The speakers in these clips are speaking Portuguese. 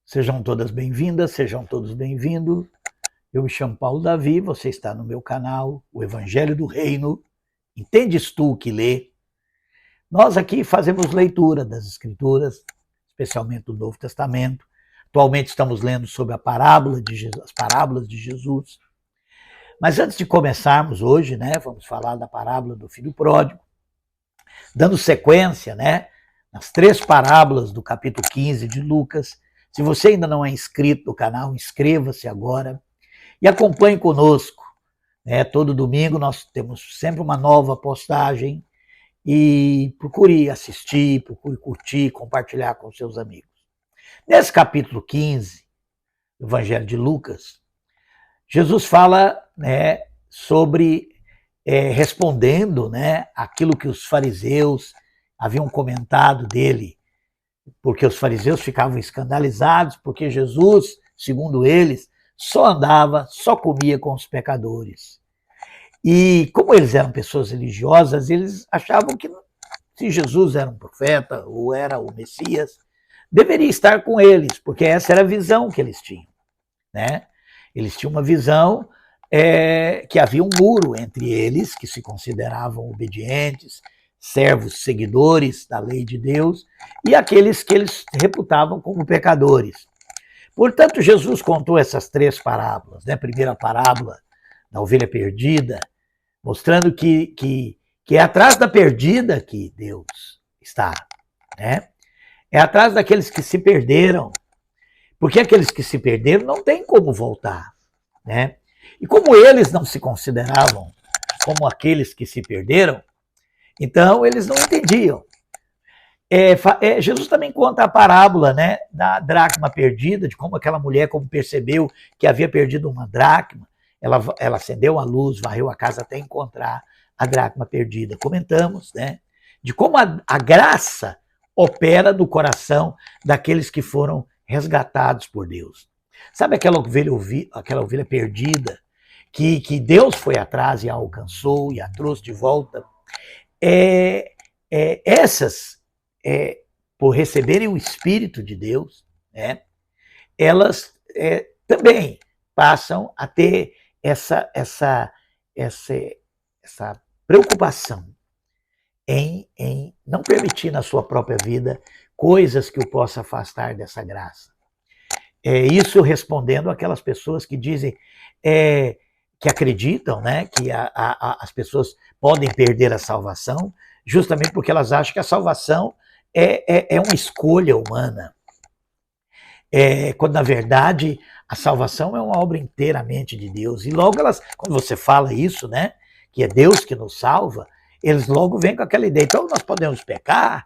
Sejam todas bem-vindas, sejam todos bem-vindos. Eu me chamo Paulo Davi, você está no meu canal, o Evangelho do Reino. Entendes tu o que lê? Nós aqui fazemos leitura das Escrituras, especialmente do Novo Testamento. Atualmente estamos lendo sobre as parábolas de Jesus. Mas antes de começarmos hoje, vamos falar da parábola do filho pródigo, dando sequência, nas 3 parábolas do capítulo 15 de Lucas. Se você ainda não é inscrito no canal, inscreva-se agora e acompanhe conosco. Todo domingo nós temos sempre uma nova postagem e procure assistir, procure curtir, compartilhar com seus amigos. Nesse capítulo 15 do Evangelho de Lucas, Jesus fala sobre respondendo aquilo que os fariseus haviam comentado dele, porque os fariseus ficavam escandalizados, porque Jesus, segundo eles, só comia com os pecadores. E como eles eram pessoas religiosas, eles achavam que se Jesus era um profeta ou era o Messias, deveria estar com eles, porque essa era a visão que eles tinham. Eles tinham uma visão que havia um muro entre eles, que se consideravam obedientes, servos, seguidores da lei de Deus, e aqueles que eles reputavam como pecadores. Portanto, Jesus contou essas 3 parábolas. A primeira parábola da ovelha perdida, mostrando que é atrás da perdida que Deus está. É atrás daqueles que se perderam, porque aqueles que se perderam não têm como voltar. E como eles não se consideravam como aqueles que se perderam, então eles não entendiam. Jesus também conta a parábola da dracma perdida, de como aquela mulher, como percebeu que havia perdido uma dracma, ela acendeu a luz, varreu a casa até encontrar a dracma perdida. Comentamos de como a graça opera no coração daqueles que foram resgatados por Deus. Sabe aquela ovelha perdida que Deus foi atrás e a alcançou e a trouxe de volta? Essas, por receberem o Espírito de Deus, elas também passam a ter essa preocupação em não permitir na sua própria vida coisas que o possa afastar dessa graça. Isso respondendo àquelas pessoas que dizem que acreditam que as pessoas podem perder a salvação, justamente porque elas acham que a salvação é uma escolha humana. Quando, na verdade, a salvação é uma obra inteiramente de Deus. E logo quando você fala isso, que é Deus que nos salva, eles logo vêm com aquela ideia. Então nós podemos pecar,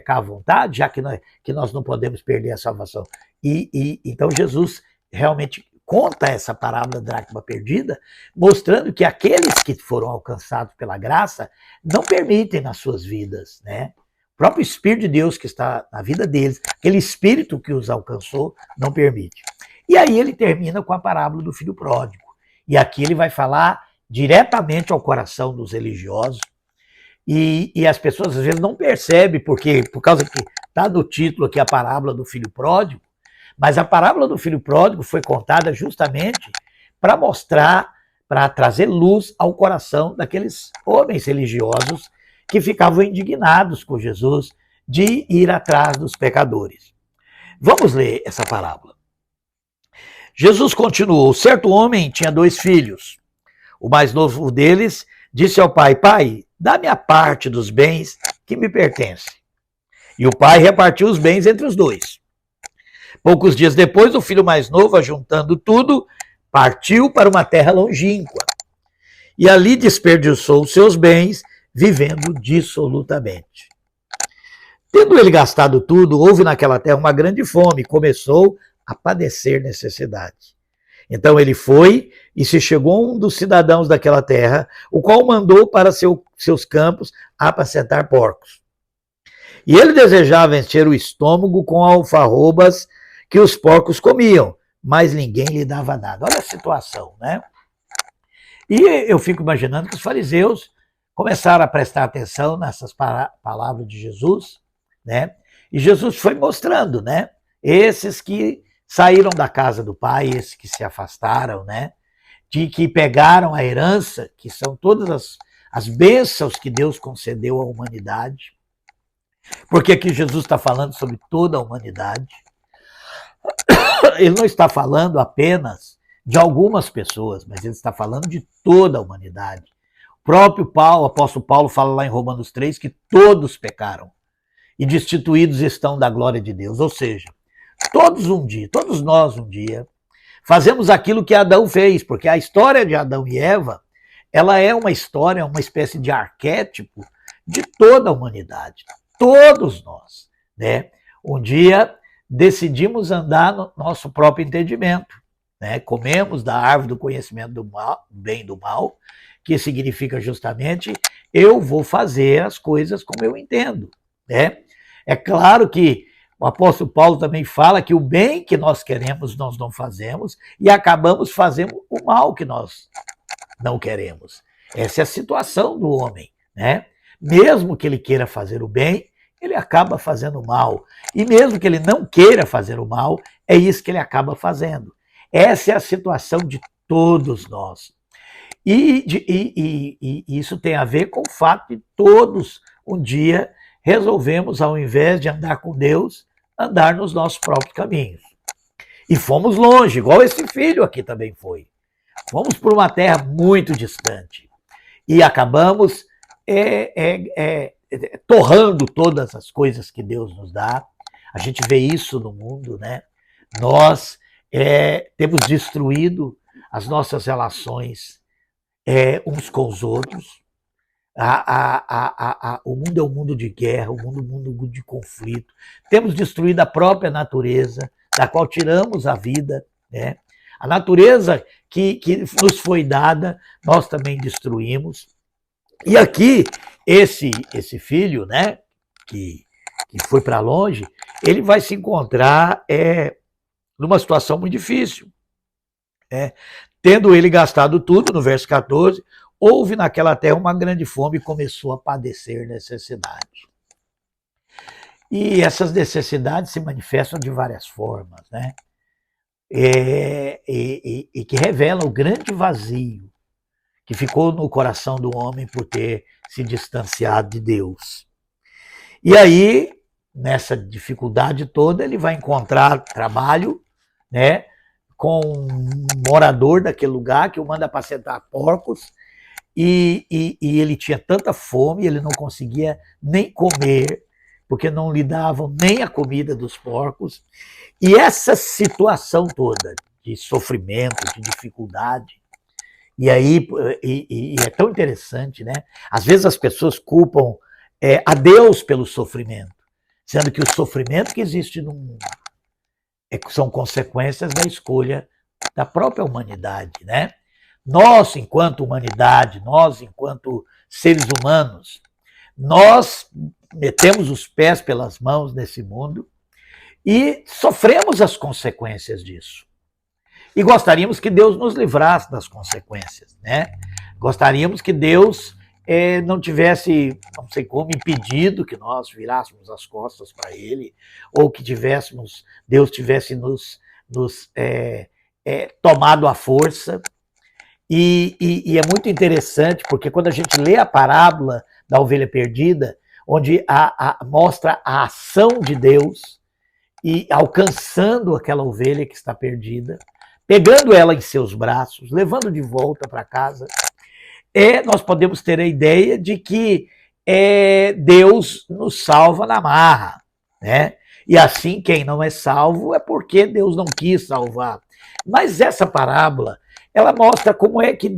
à vontade, já que nós não podemos perder a salvação. Então Jesus realmente conta essa parábola da dracma perdida, mostrando que aqueles que foram alcançados pela graça não permitem nas suas vidas, O próprio Espírito de Deus que está na vida deles, aquele Espírito que os alcançou, não permite. E aí ele termina com a parábola do filho pródigo. E aqui ele vai falar diretamente ao coração dos religiosos. E as pessoas às vezes não percebem, por causa que está no título aqui a parábola do filho pródigo, mas a parábola do filho pródigo foi contada justamente para mostrar, para trazer luz ao coração daqueles homens religiosos que ficavam indignados com Jesus de ir atrás dos pecadores. Vamos ler essa parábola. Jesus continuou: certo homem tinha 2 filhos. O mais novo deles disse ao pai: pai, dá-me a parte dos bens que me pertencem. E o pai repartiu os bens entre os 2. Poucos dias depois, o filho mais novo, ajuntando tudo, partiu para uma terra longínqua. E ali desperdiçou os seus bens, vivendo dissolutamente. Tendo ele gastado tudo, houve naquela terra uma grande fome, e começou a padecer necessidade. Então ele foi e se chegou a um dos cidadãos daquela terra, o qual mandou para seus campos apacentar porcos. E ele desejava encher o estômago com alfarrobas que os porcos comiam, mas ninguém lhe dava nada. Olha a situação, E eu fico imaginando que os fariseus começaram a prestar atenção nessas palavras de Jesus, E Jesus foi mostrando, Esses que saíram da casa do pai, esses que se afastaram, né? De que pegaram a herança, que são todas as bênçãos que Deus concedeu à humanidade. Porque aqui Jesus está falando sobre toda a humanidade. Ele não está falando apenas de algumas pessoas, mas ele está falando de toda a humanidade. O próprio Paulo, o apóstolo Paulo fala lá em Romanos 3 que todos pecaram e destituídos estão da glória de Deus. Ou seja, todos nós um dia, fazemos aquilo que Adão fez, porque a história de Adão e Eva, ela é uma história, uma espécie de arquétipo de toda a humanidade. Todos nós, né? Um dia decidimos andar no nosso próprio entendimento, né? Comemos da árvore do conhecimento do mal, bem e do mal, que significa justamente eu vou fazer as coisas como eu entendo, né? É claro que o apóstolo Paulo também fala que o bem que nós queremos nós não fazemos e acabamos fazendo o mal que nós não queremos. Essa é a situação do homem, né? Mesmo que ele queira fazer o bem, ele acaba fazendo o mal. E mesmo que ele não queira fazer o mal, é isso que ele acaba fazendo. Essa é a situação de todos nós. E isso tem a ver com o fato de todos um dia resolvemos, ao invés de andar com Deus, andar nos nossos próprios caminhos. E fomos longe, igual esse filho aqui também foi. Fomos por uma terra muito distante. E acabamos torrando todas as coisas que Deus nos dá. A gente vê isso no mundo, né? Nós temos destruído as nossas relações uns com os outros. O mundo é um mundo de guerra, o mundo é um mundo de conflito. Temos destruído a própria natureza, da qual tiramos a vida, né? A natureza que nos foi dada, nós também destruímos. E aqui, esse filho, né, que foi para longe, ele vai se encontrar numa situação muito difícil. Tendo ele gastado tudo, no verso 14, houve naquela terra uma grande fome e começou a padecer necessidade. E essas necessidades se manifestam de várias formas, né? E que revelam o grande vazio que ficou no coração do homem por ter se distanciado de Deus. E aí, nessa dificuldade toda, ele vai encontrar trabalho, né, com um morador daquele lugar que o manda apacentar porcos, e ele tinha tanta fome, ele não conseguia nem comer, porque não lhe davam nem a comida dos porcos. E essa situação toda de sofrimento, de dificuldade, e aí é tão interessante, né? Às vezes as pessoas culpam a Deus pelo sofrimento, sendo que o sofrimento que existe no mundo são consequências da escolha da própria humanidade, né? Nós, enquanto humanidade, nós, enquanto seres humanos, nós metemos os pés pelas mãos nesse mundo e sofremos as consequências disso. E gostaríamos que Deus nos livrasse das consequências, né? Gostaríamos que Deus não tivesse, não sei como, impedido que nós virássemos as costas para Ele, ou que Deus tivesse nos tomado à força. E é muito interessante, porque quando a gente lê a parábola da ovelha perdida, onde mostra a ação de Deus e alcançando aquela ovelha que está perdida, pegando ela em seus braços, levando de volta para casa, nós podemos ter a ideia de que Deus nos salva na marra, né? E assim, quem não é salvo é porque Deus não quis salvar. Mas essa parábola, ela mostra como é que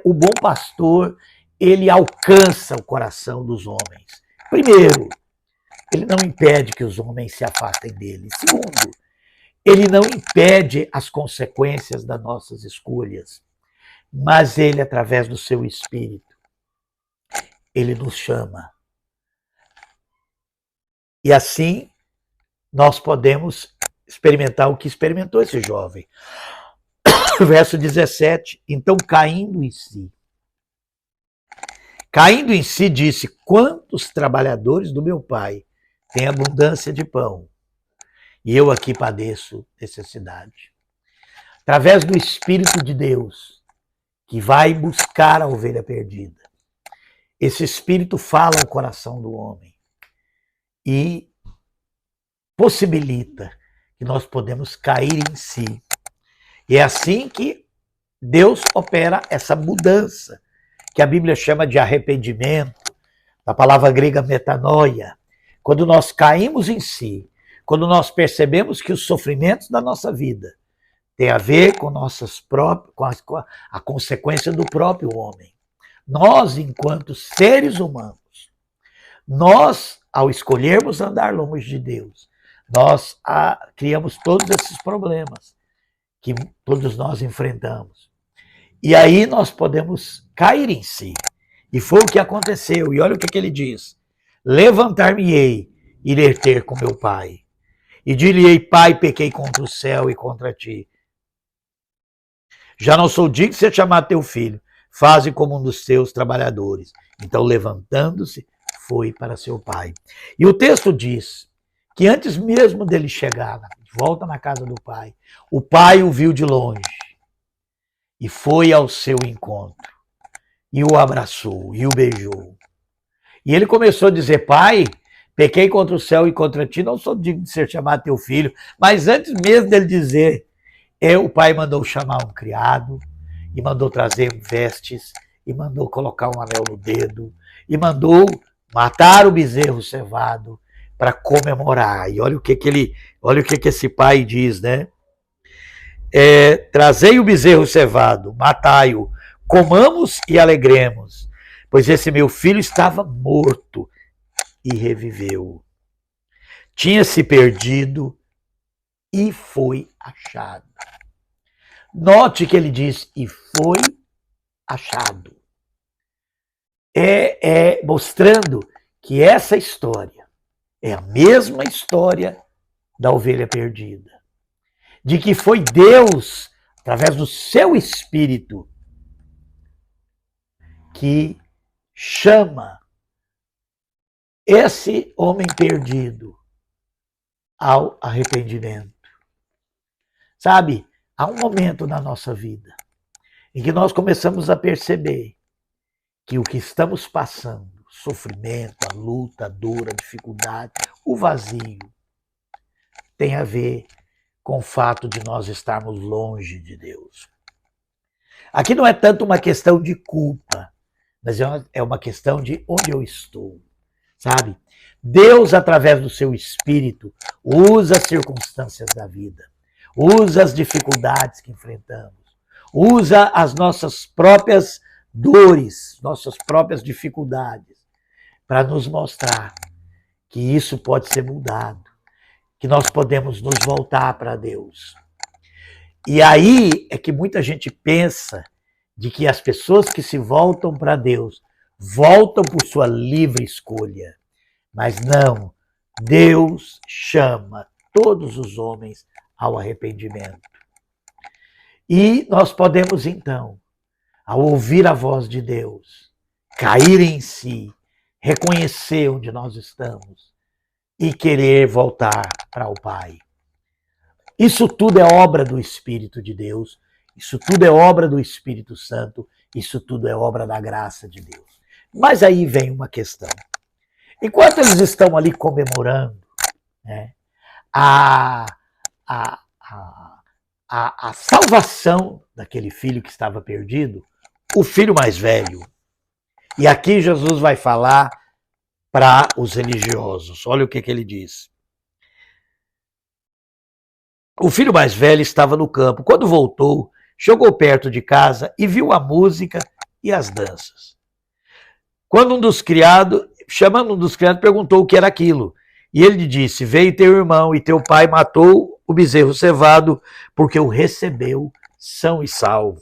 o bom pastor, ele alcança o coração dos homens. Primeiro, ele não impede que os homens se afastem dele. Segundo, ele não impede as consequências das nossas escolhas, mas ele, através do seu Espírito, ele nos chama. E assim, nós podemos experimentar o que experimentou esse jovem. Verso 17, então caindo em si, disse, quantos trabalhadores do meu pai têm abundância de pão, E eu aqui padeço necessidade. Através do Espírito de Deus, que vai buscar a ovelha perdida. Esse Espírito fala ao coração do homem e possibilita que nós podemos cair em si. E é assim que Deus opera essa mudança, que a Bíblia chama de arrependimento, da palavra grega metanoia. Quando nós caímos em si, quando nós percebemos que os sofrimentos da nossa vida têm a ver com a consequência do próprio homem. Nós, enquanto seres humanos, nós, ao escolhermos andar longe de Deus, nós criamos todos esses problemas que todos nós enfrentamos. E aí nós podemos cair em si. E foi o que aconteceu. E olha o que ele diz. Levantar-me-ei, irei ter com meu pai. E dir-lhe-ei, pai, pequei contra o céu e contra ti. Já não sou digno de ser chamado teu filho. Faze como um dos teus trabalhadores. Então, levantando-se, foi para seu pai. E o texto diz que antes mesmo dele chegar de volta na casa do pai, o pai o viu de longe e foi ao seu encontro e o abraçou e o beijou. E ele começou a dizer, pai, pequei contra o céu e contra ti, não sou digno de ser chamado teu filho. Mas antes mesmo dele dizer, o pai mandou chamar um criado, e mandou trazer vestes, e mandou colocar um anel no dedo, e mandou matar o bezerro cevado para comemorar. E olha o que esse pai diz, né? Trazei o bezerro cevado, matai-o, comamos e alegremos, pois esse meu filho estava morto e reviveu. Tinha se perdido e foi achado. Note que ele diz, e foi achado. Mostrando que essa história é a mesma história da ovelha perdida. De que foi Deus, através do seu Espírito, que chama esse homem perdido ao arrependimento. Sabe, há um momento na nossa vida em que nós começamos a perceber que o que estamos passando, o sofrimento, a luta, a dor, a dificuldade, o vazio, tem a ver com o fato de nós estarmos longe de Deus. Aqui não é tanto uma questão de culpa, mas é uma questão de onde eu estou, sabe? Deus, através do seu Espírito, usa as circunstâncias da vida, usa as dificuldades que enfrentamos, usa as nossas próprias dores, nossas próprias dificuldades, para nos mostrar que isso pode ser mudado, que nós podemos nos voltar para Deus. E aí é que muita gente pensa de que as pessoas que se voltam para Deus voltam por sua livre escolha. Mas não, Deus chama todos os homens ao arrependimento. E nós podemos então, ao ouvir a voz de Deus, cair em si, reconhecer onde nós estamos e querer voltar para o Pai. Isso tudo é obra do Espírito de Deus, isso tudo é obra do Espírito Santo, isso tudo é obra da graça de Deus. Mas aí vem uma questão. Enquanto eles estão ali comemorando, né, a salvação daquele filho que estava perdido, o filho mais velho. E aqui Jesus vai falar para os religiosos. Olha o que ele diz. O filho mais velho estava no campo. Quando voltou, chegou perto de casa e viu a música e as danças. Quando chamando um dos criados, perguntou o que era aquilo. E ele lhe disse, veio teu irmão e teu pai matou o bezerro cevado, porque o recebeu são e salvo.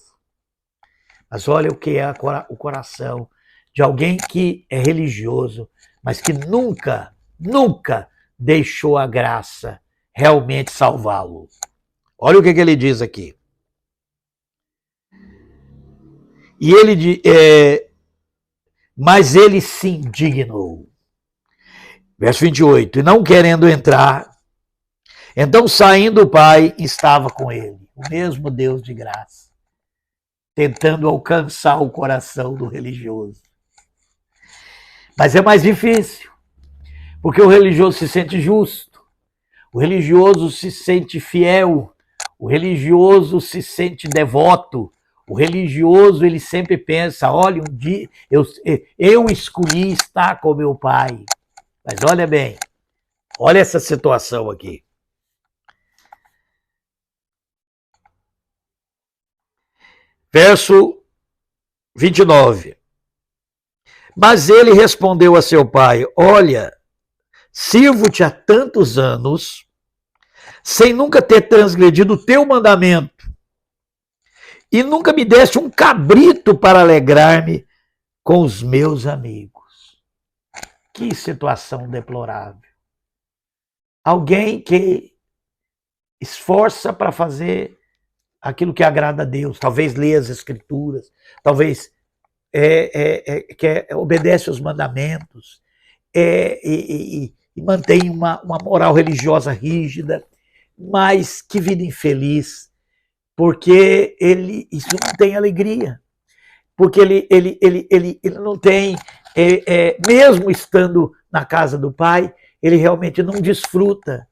Mas olha o que é o coração de alguém que é religioso, mas que nunca deixou a graça realmente salvá-lo. Olha o que ele diz aqui. E mas ele se indignou. Verso 28. E não querendo entrar, Então, saindo o pai, estava com ele, o mesmo Deus de graça, tentando alcançar o coração do religioso. Mas é mais difícil, porque o religioso se sente justo, o religioso se sente fiel, o religioso se sente devoto, o religioso ele sempre pensa, olha, um dia eu escolhi estar com meu pai. Mas olha bem, olha essa situação aqui. Verso 29. Mas ele respondeu a seu pai, olha, sirvo-te há tantos anos, sem nunca ter transgredido o teu mandamento, e nunca me deste um cabrito para alegrar-me com os meus amigos. Que situação deplorável. Alguém que esforça para fazer aquilo que agrada a Deus, talvez lê as Escrituras, talvez obedece aos mandamentos, e mantém uma moral religiosa rígida, mas que vida infeliz, porque isso não tem alegria, porque ele não tem, mesmo estando na casa do Pai, ele realmente não desfruta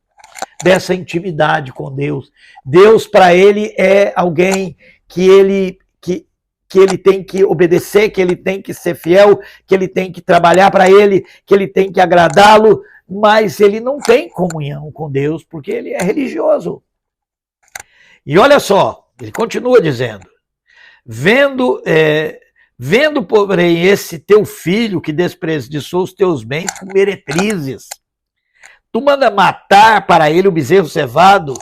dessa intimidade com Deus. Deus, para ele, é alguém que ele tem que obedecer, que ele tem que ser fiel, que ele tem que trabalhar para ele, que ele tem que agradá-lo, mas ele não tem comunhão com Deus, porque ele é religioso. E olha só, ele continua dizendo, vendo, porém, esse teu filho que desperdiçou os teus bens com meretrizes, tu manda matar para ele o bezerro cevado.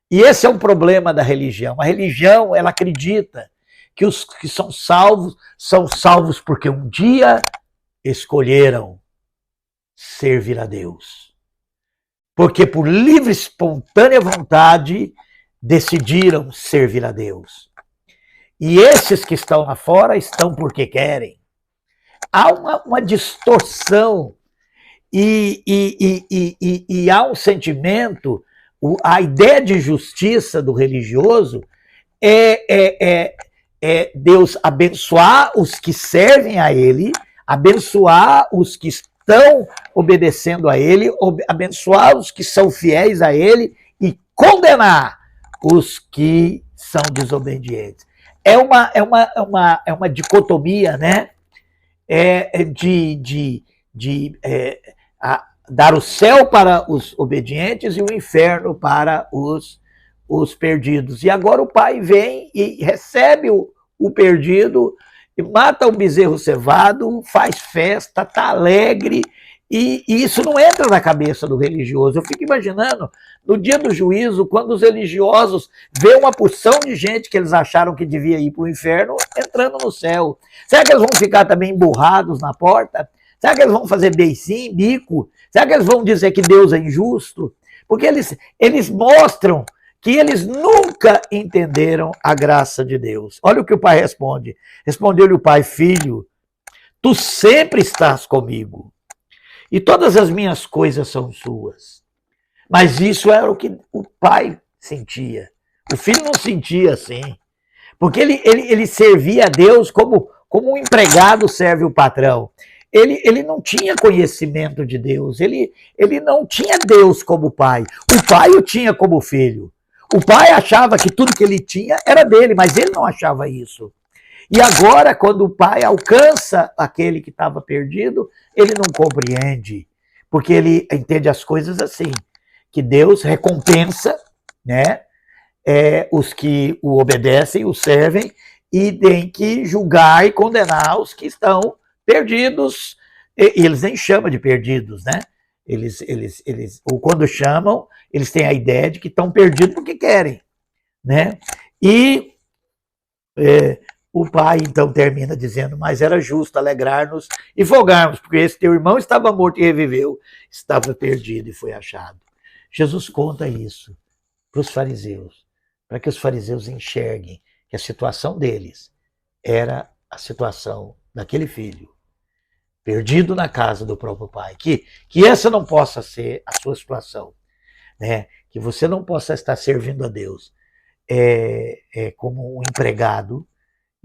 E esse é um problema da religião. A religião, ela acredita que os que são salvos porque um dia escolheram servir a Deus. Porque por livre, espontânea vontade, decidiram servir a Deus. E esses que estão lá fora estão porque querem. Há uma distorção e há um sentimento, a ideia de justiça do religioso é Deus abençoar os que servem a ele, abençoar os que estão obedecendo a ele, abençoar os que são fiéis a ele e condenar os que são desobedientes. É uma dicotomia, né? Dar o céu para os obedientes e o inferno para os perdidos. E agora o pai vem e recebe o perdido, e mata o bezerro cevado, faz festa, está alegre, e isso não entra na cabeça do religioso. Eu fico imaginando, no dia do juízo, quando os religiosos vêem uma porção de gente que eles acharam que devia ir para o inferno, entrando no céu. Será que eles vão ficar também emburrados na porta? Será que eles vão fazer beicinho, bico? Será que eles vão dizer que Deus é injusto? Porque eles mostram que eles nunca entenderam a graça de Deus. Olha o que o pai responde. Respondeu-lhe o pai, filho, tu sempre estás comigo, e todas as minhas coisas são suas. Mas isso era o que o pai sentia. O filho não sentia assim. Porque ele servia a Deus como um empregado serve o patrão. Ele não tinha conhecimento de Deus, ele não tinha Deus como pai. O pai o tinha como filho. O pai achava que tudo que ele tinha era dele, mas ele não achava isso. E agora, quando o pai alcança aquele que estava perdido, ele não compreende, porque ele entende as coisas assim, que Deus recompensa, né, os que o obedecem, o servem, e tem que julgar e condenar os que estão perdidos. E eles nem chamam de perdidos, né? Ou quando chamam, eles têm a ideia de que estão perdidos porque querem, né? E o pai então termina dizendo, mas era justo alegrar-nos e folgarmos, porque esse teu irmão estava morto e reviveu, estava perdido e foi achado. Jesus conta isso para os fariseus, para que os fariseus enxerguem que a situação deles era a situação daquele filho, perdido na casa do próprio Pai. Que essa não possa ser a sua situação, né? Que você não possa estar servindo a Deus como um empregado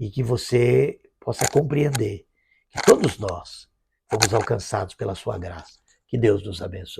e que você possa compreender que todos nós fomos alcançados pela sua graça. Que Deus nos abençoe.